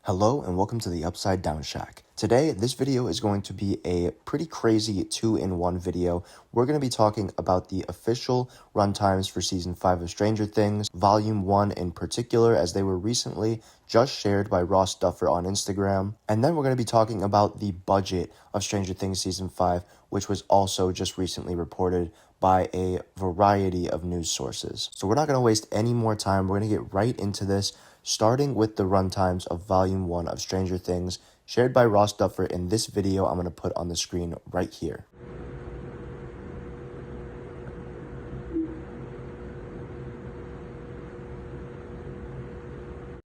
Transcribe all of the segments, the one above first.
Hello and welcome to the Upside Down Shack. Today, this video is going to be a pretty crazy 2-in-1 video. We're going to be talking about the official runtimes for Season 5 of Stranger Things, Volume 1 in particular, as they were recently just shared by Ross Duffer on Instagram. And then we're going to be talking about the budget of Stranger Things Season 5, which was also just recently reported by a variety of news sources. So we're not going to waste any more time. We're going to get right into this, starting with the runtimes of Volume 1 of Stranger Things, shared by Ross Duffer in this video I'm going to put on the screen right here.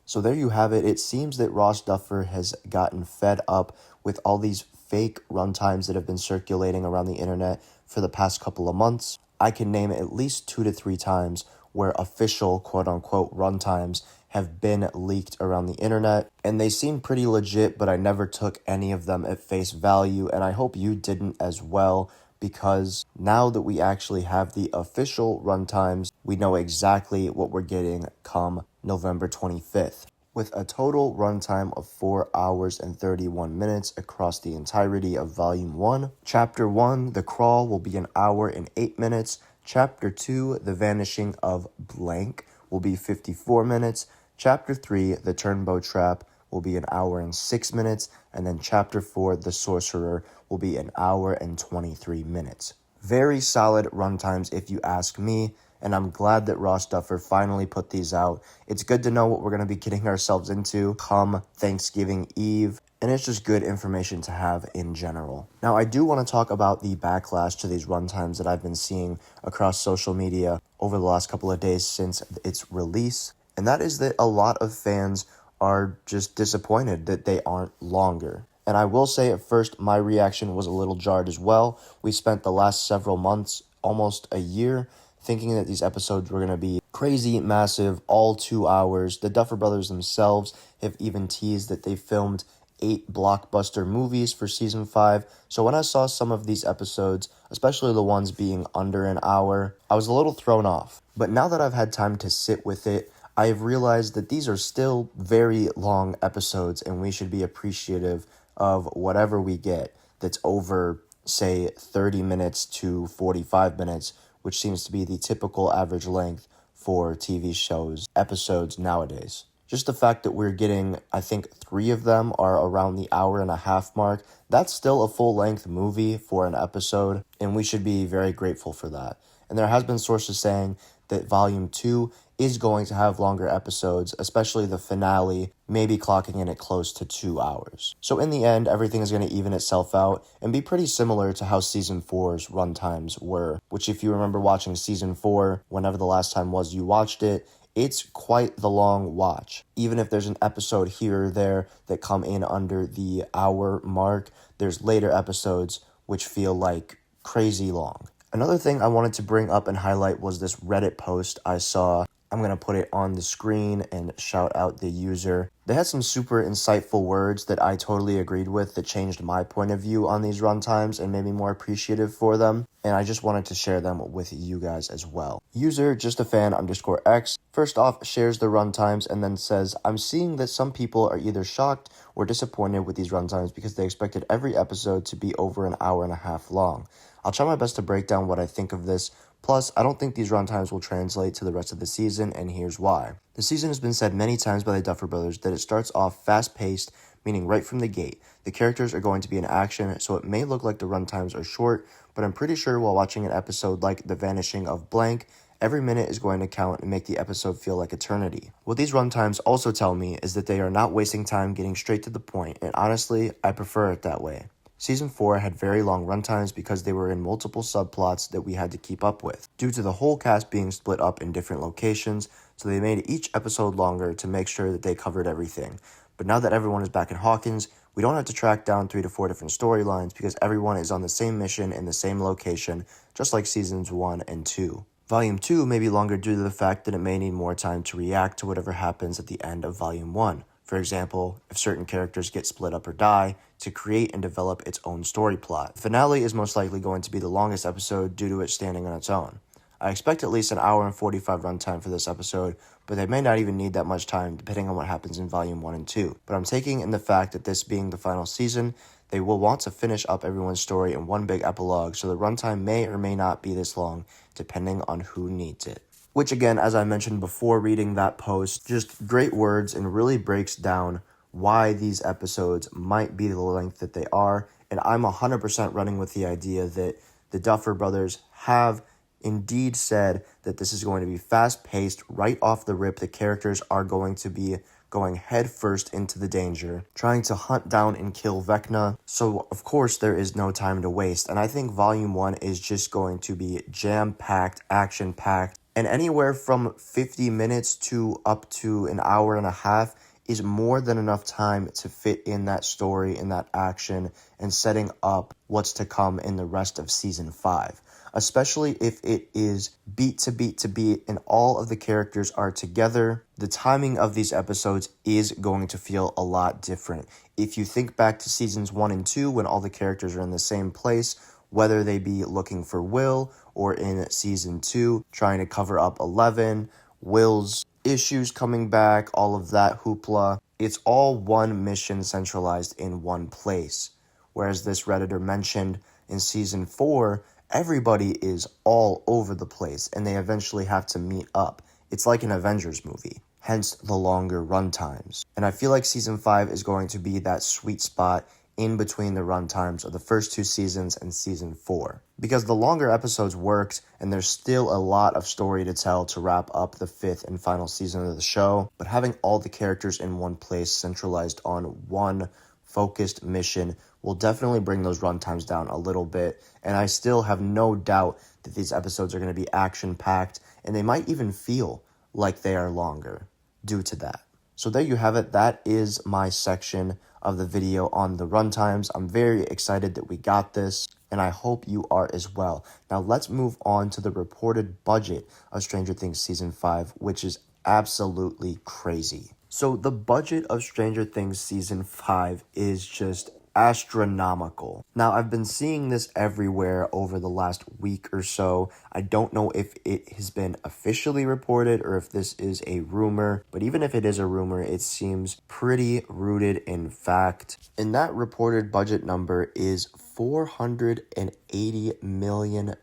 So there you have it. It seems that Ross Duffer has gotten fed up with all these fake runtimes that have been circulating around the internet for the past couple of months. I can name at least 2 to 3 times where official quote-unquote runtimes have been leaked around the internet, and they seem pretty legit, but I never took any of them at face value, and I hope you didn't as well, because now that we actually have the official runtimes, we know exactly what we're getting come November 25th. With a total runtime of 4 hours and 31 minutes across the entirety of Volume 1. Chapter 1, The Crawl, will be an hour and 8 minutes. Chapter 2, The Vanishing of Blank, will be 54 minutes. Chapter 3, The Turnbow Trap, will be an hour and 6 minutes. And then Chapter 4, The Sorcerer, will be an hour and 23 minutes. Very solid runtimes if you ask me, and I'm glad that Ross Duffer finally put these out. It's good to know what we're going to be getting ourselves into come Thanksgiving Eve, and it's just good information to have in general. Now, I do want to talk about the backlash to these runtimes that I've been seeing across social media over the last couple of days since its release, and that is that a lot of fans are just disappointed that they aren't longer. And I will say at first, my reaction was a little jarred as well. We spent the last several months, almost a year, thinking that these episodes were going to be crazy, massive, all 2 hours. The Duffer Brothers themselves have even teased that they filmed 8 blockbuster movies for Season 5. So when I saw some of these episodes, especially the ones being under an hour, I was a little thrown off. But now that I've had time to sit with it, I have realized that these are still very long episodes, and we should be appreciative of whatever we get that's over, say, 30 minutes to 45 minutes, which seems to be the typical average length for TV shows, episodes nowadays. Just the fact that we're getting, I think 3 of them are around the hour and a half mark, that's still a full-length movie for an episode, and we should be very grateful for that. And there has been sources saying that Volume 2 is going to have longer episodes, especially the finale, maybe clocking in at close to 2 hours. So in the end, everything is going to even itself out and be pretty similar to how Season 4's runtimes were, which if you remember watching Season 4, whenever the last time was you watched it, it's quite the long watch. Even if there's an episode here or there that come in under the hour mark, there's later episodes which feel like crazy long. Another thing I wanted to bring up and highlight was this Reddit post I saw. I'm going to put it on the screen and shout out the user. They had some super insightful words that I totally agreed with that changed my point of view on these runtimes and made me more appreciative for them. And I just wanted to share them with you guys as well. User justafan_x first off shares the runtimes and then says, I'm seeing that some people are either shocked or disappointed with these runtimes because they expected every episode to be over an hour and a half long. I'll try my best to break down what I think of this. Plus, I don't think these runtimes will translate to the rest of the season, and here's why. The season has been said many times by the Duffer Brothers that it starts off fast-paced, meaning right from the gate. The characters are going to be in action, so it may look like the runtimes are short, but I'm pretty sure while watching an episode like The Vanishing of Blank, every minute is going to count and make the episode feel like eternity. What these runtimes also tell me is that they are not wasting time getting straight to the point, and honestly, I prefer it that way. Season 4 had very long runtimes because they were in multiple subplots that we had to keep up with, due to the whole cast being split up in different locations, so they made each episode longer to make sure that they covered everything. But now that everyone is back in Hawkins, we don't have to track down 3 to 4 different storylines because everyone is on the same mission in the same location, just like Seasons 1 and 2. Volume 2 may be longer due to the fact that it may need more time to react to whatever happens at the end of Volume 1. For example, if certain characters get split up or die, to create and develop its own story plot. The finale is most likely going to be the longest episode due to it standing on its own. I expect at least an hour and 45 runtime for this episode, but they may not even need that much time depending on what happens in Volume 1 and 2. But I'm taking in the fact that this being the final season, they will want to finish up everyone's story in one big epilogue, so the runtime may or may not be this long, depending on who needs it. Which again, as I mentioned before reading that post, just great words and really breaks down why these episodes might be the length that they are. And I'm 100% running with the idea that the Duffer Brothers have indeed said that this is going to be fast-paced, right off the rip. The characters are going to be going headfirst into the danger, trying to hunt down and kill Vecna. So, of course, there is no time to waste. And I think Volume 1 is just going to be jam-packed, action-packed, and anywhere from 50 minutes to up to an hour and a half is more than enough time to fit in that story and that action and setting up what's to come in the rest of Season 5. Especially if it is beat to beat to beat and all of the characters are together, the timing of these episodes is going to feel a lot different. If you think back to Seasons 1 and 2 when all the characters are in the same place, whether they be looking for Will or in Season 2 trying to cover up 11, Will's issues coming back, all of that hoopla, it's all one mission centralized in one place. Whereas this Redditor mentioned in Season 4, everybody is all over the place and they eventually have to meet up. It's like an Avengers movie, hence the longer runtimes. And I feel like Season 5 is going to be that sweet spot in between the runtimes of the first two seasons and Season 4. Because the longer episodes worked, and there's still a lot of story to tell to wrap up the fifth and final season of the show, but having all the characters in one place centralized on one focused mission will definitely bring those runtimes down a little bit, and I still have no doubt that these episodes are going to be action-packed, and they might even feel like they are longer due to that. So there you have it. That is my section of the video on the runtimes. I'm very excited that we got this, and I hope you are as well. Now let's move on to the reported budget of Stranger Things Season 5, which is absolutely crazy. So the budget of Stranger Things Season 5 is just astronomical. Now, I've been seeing this everywhere over the last week or so. I don't know if it has been officially reported or if this is a rumor, but even if it is a rumor, it seems pretty rooted in fact. And that reported budget number is $480 million.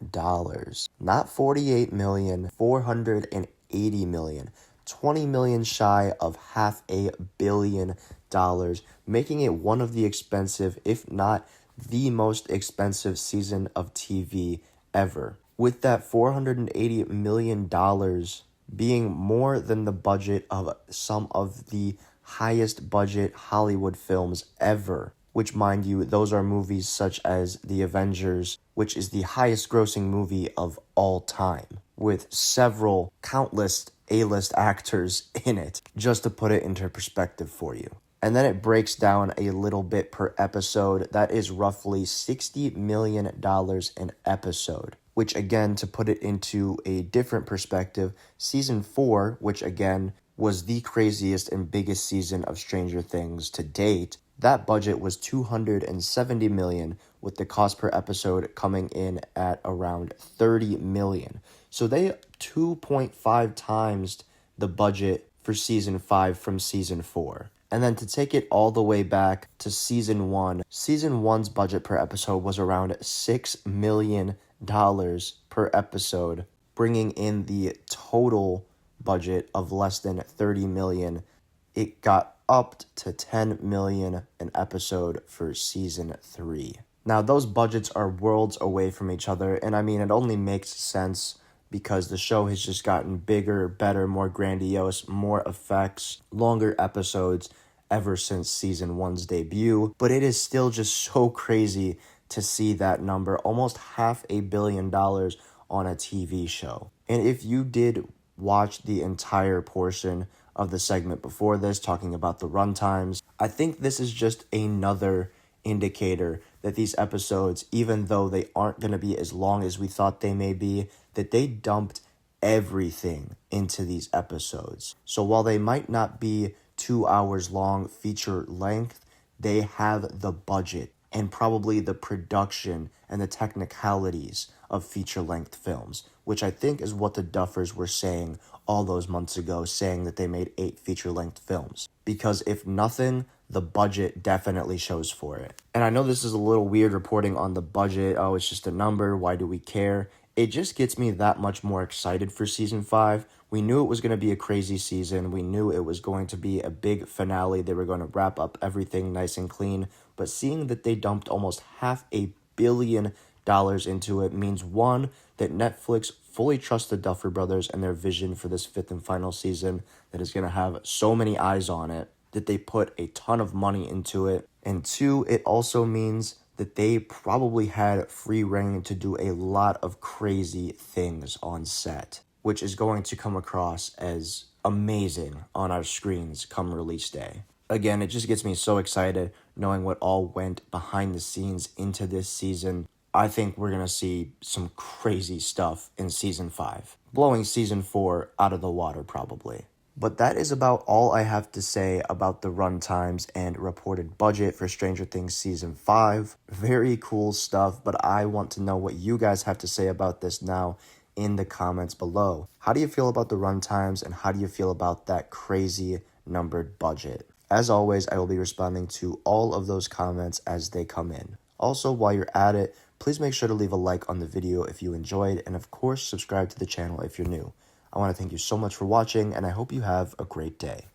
Not 48 million, 480 million. 20 million shy of $500 million, making it one of the expensive, if not the most expensive season of TV ever. With that $480 million being more than the budget of some of the highest budget Hollywood films ever, which, mind you, those are movies such as The Avengers, which is the highest grossing movie of all time, with several countless A-list actors in it, just to put it into perspective for you. And then it breaks down a little bit per episode. That is roughly $60 million an episode, which again, to put it into a different perspective, Season 4, which again was the craziest and biggest season of Stranger Things to date, that budget was $270 million, with the cost per episode coming in at around $30 million. So they 2.5 times the budget for Season 5 from Season 4. And then to take it all the way back to Season 1, Season 1's budget per episode was around $6 million per episode, bringing in the total budget of less than $30 million. It got upped to $10 million an episode for Season 3. Now, those budgets are worlds away from each other, and I mean, it only makes sense because the show has just gotten bigger, better, more grandiose, more effects, longer episodes ever since Season 1's debut. But it is still just so crazy to see that number, almost $500 million on a TV show. And if you did watch the entire portion of the segment before this, talking about the runtimes, I think this is just another indicator that these episodes, even though they aren't going to be as long as we thought they may be, that they dumped everything into these episodes. So while they might not be 2 hours long feature length, they have the budget and probably the production and the technicalities of feature-length films, which I think is what the Duffers were saying all those months ago, saying that they made 8 feature-length films. Because if nothing, the budget definitely shows for it. And I know this is a little weird reporting on the budget. Oh, it's just a number. Why do we care? It just gets me that much more excited for season 5. We knew it was going to be a crazy season. We knew it was going to be a big finale. They were going to wrap up everything nice and clean. But seeing that they dumped almost $500 million into it means, one, that Netflix fully trusts the Duffer Brothers and their vision for this 5th and final season that is going to have so many eyes on it, that they put a ton of money into it. And 2, it also means that they probably had free reign to do a lot of crazy things on set, which is going to come across as amazing on our screens come release day. Again, it just gets me so excited knowing what all went behind the scenes into this season. I think we're going to see some crazy stuff in season 5, blowing season 4 out of the water probably. But that is about all I have to say about the runtimes and reported budget for Stranger Things Season 5. Very cool stuff, but I want to know what you guys have to say about this now in the comments below. How do you feel about the runtimes, and how do you feel about that crazy numbered budget? As always, I will be responding to all of those comments as they come in. Also, while you're at it, please make sure to leave a like on the video if you enjoyed, and of course, subscribe to the channel if you're new. I want to thank you so much for watching, and I hope you have a great day.